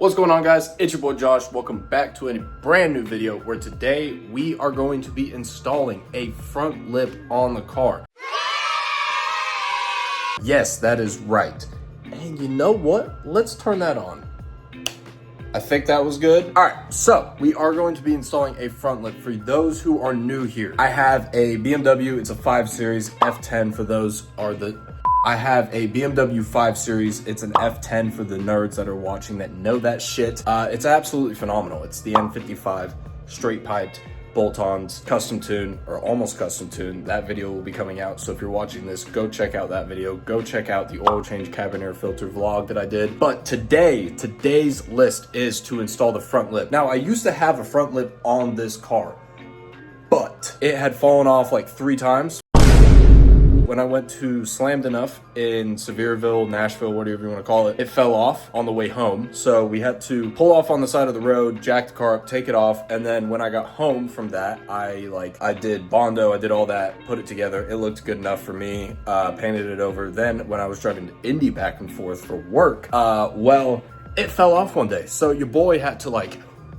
What's going on, guys? It's your boy Josh. Welcome back to a brand new video where today we are going to be installing a front lip on the car. Yes, that is right. And you know what? Let's turn that on. I think that was good. All right, so we are going to be installing a front lip. For those who are new here, I have a BMW. It's a 5 Series F10 for those are the... I have a BMW 5 Series. It's an F10 for the nerds that are watching that know that shit. It's absolutely phenomenal. It's the N55 straight piped bolt-ons, custom tune, or almost custom tune. That video will be coming out. So if you're watching this, go check out that video. Go check out the oil change cabin air filter vlog that I did. But today's list is to install the front lip. Now, I used to have a front lip on this car, but it had fallen off like 3 times. When I went to Slammed Enough in Sevierville, Nashville, whatever you want to call it, it fell off on the way home. So we had to pull off on the side of the road, jack the car up, take it off. And then when I got home from that, I did Bondo, I did all that, put it together. It looked good enough for me, painted it over. Then when I was driving to Indy back and forth for work, well, it fell off one day. So your boy had to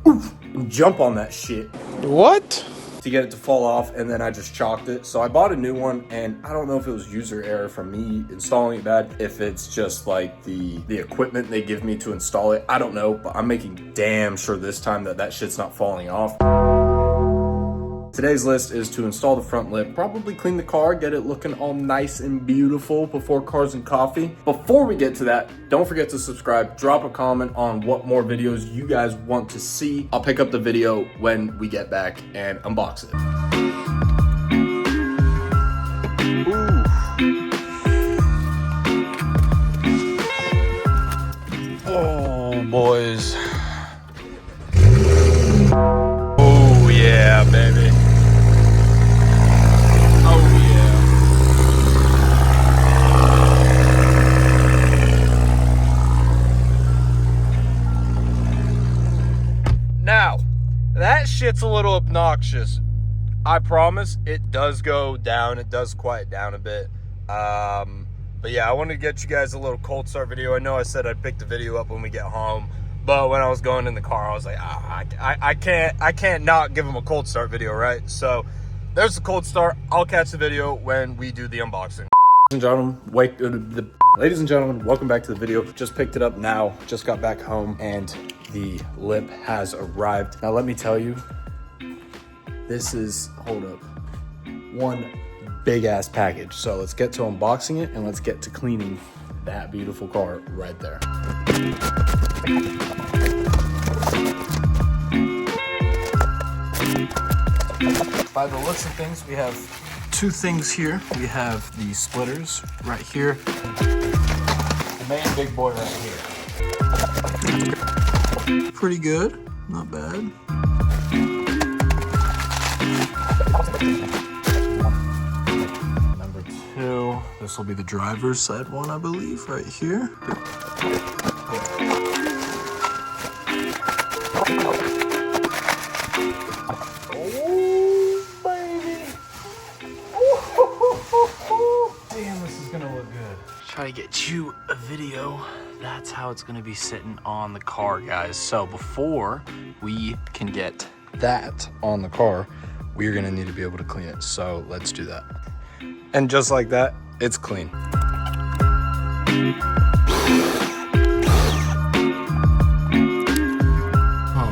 oof, and jump on that shit. What? To get it to fall off, and then I just chalked it. So I bought a new one, and I don't know if it was user error from me installing it bad, if it's just like the equipment they give me to install it. I don't know, but I'm making damn sure this time that shit's not falling off. Today's list is to install the front lip, probably clean the car, get it looking all nice and beautiful before Cars and Coffee. Before we get to that, don't forget to subscribe, drop a comment on what more videos you guys want to see. I'll pick up the video when we get back and unbox it. Ooh. Oh, boys. Oh, yeah, baby. Now, that shit's a little obnoxious. I promise it does go down. It does quiet down a bit. But yeah, I wanted to get you guys a little cold start video. I know I said I'd pick the video up when we get home, but when I was going in the car, I was like, I can't not give them a cold start video, right? So there's the cold start. I'll catch the video when we do the unboxing. Ladies and gentlemen, welcome back to the video. Just picked it up now, just got back home, and the lip has arrived. Now let me tell you, this is, hold up, one big ass package. So let's get to unboxing it and let's get to cleaning that beautiful car right there. By the looks of things, we have 2 things here. We have the splitters right here. The main big boy right here. Pretty good, not bad. Number 2, this will be the driver's side one, I believe, right here. Oh, baby. Damn, this is gonna look good. Try to get you a video. That's how it's gonna be sitting on the car, guys. So before we can get that on the car, we're gonna need to be able to clean it. So let's do that. And just like that, it's clean. Oh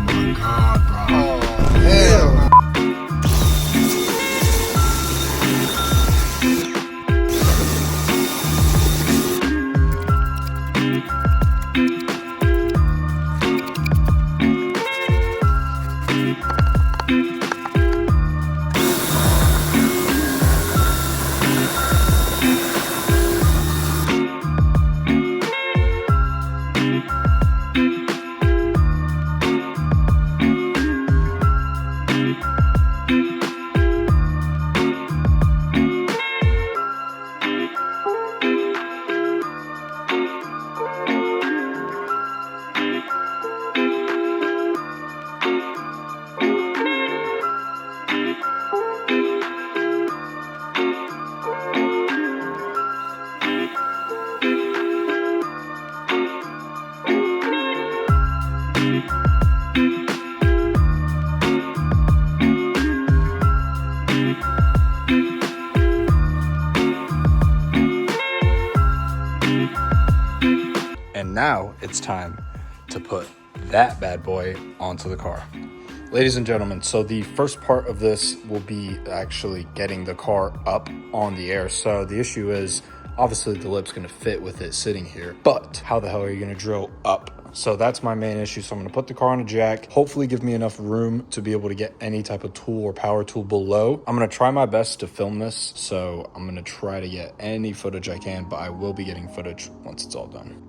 my God, bro. Oh, hell no. And now it's time to put that bad boy onto the car. Ladies and gentlemen, so the first part of this will be actually getting the car up on the air. So the issue is, obviously the lip's gonna fit with it sitting here, but how the hell are you gonna drill up? So that's my main issue. So I'm gonna put the car on a jack, hopefully give me enough room to be able to get any type of tool or power tool below. I'm gonna try my best to film this, so I'm gonna try to get any footage I can, but I will be getting footage once it's all done.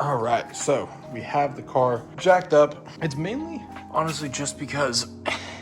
All right, so we have the car jacked up. It's mainly, honestly, just because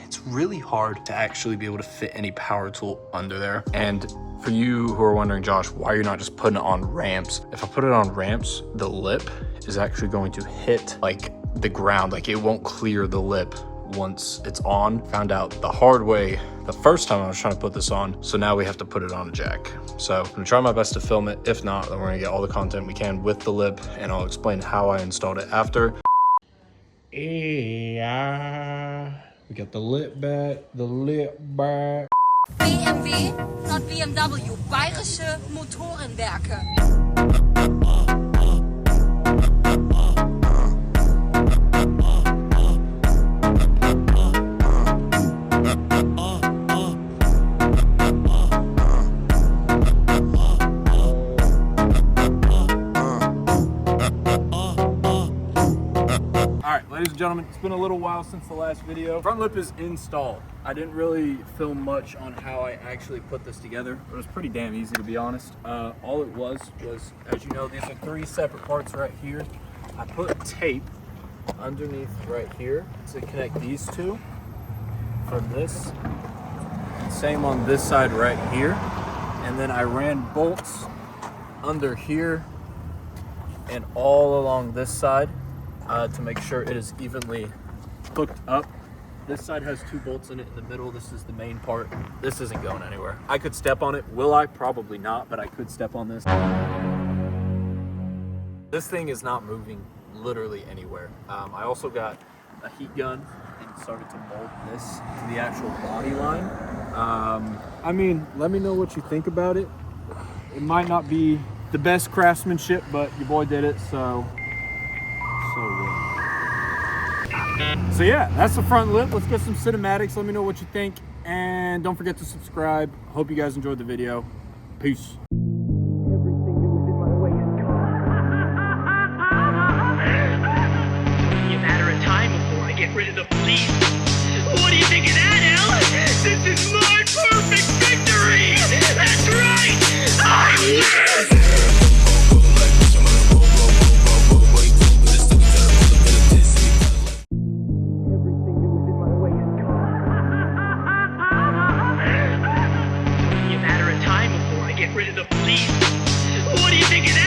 it's really hard to actually be able to fit any power tool under there. And for you who are wondering, Josh, why you're not just putting it on ramps? If I put it on ramps, the lip is actually going to hit like the ground. Like it won't clear the lip once it's on. Found out the hard way the first time I was trying to put this on, so now we have to put it on a jack. So I'm gonna try my best to film it. If not, then we're gonna get all the content we can with the lip, and I'll explain how I installed it after. Yeah, we got the lip back, BMW, not BMW, Bayerische Motorenwerke. Ladies and gentlemen, it's been a little while since the last video. Front lip is installed. I didn't really film much on how I actually put this together. It was pretty damn easy, to be honest. All it was, as you know, these are 3 separate parts right here. I put tape underneath right here to connect these two for this. Same on this side right here. And then I ran bolts under here and all along this side. To make sure it is evenly hooked up. This side has 2 bolts in it in the middle. This is the main part. This isn't going anywhere. I could step on it. Will I? Probably not, but I could step on this. This thing is not moving literally anywhere. I also got a heat gun and started to mold this to the actual body line. I mean, let me know what you think about it. It might not be the best craftsmanship, but your boy did it, so yeah, that's the front lip. Let's get some cinematics. Let me know what you think, and don't forget to subscribe. Hope you guys enjoyed the video. Peace. Everything that was in my way is gone. Only a matter of time before I get rid of the police.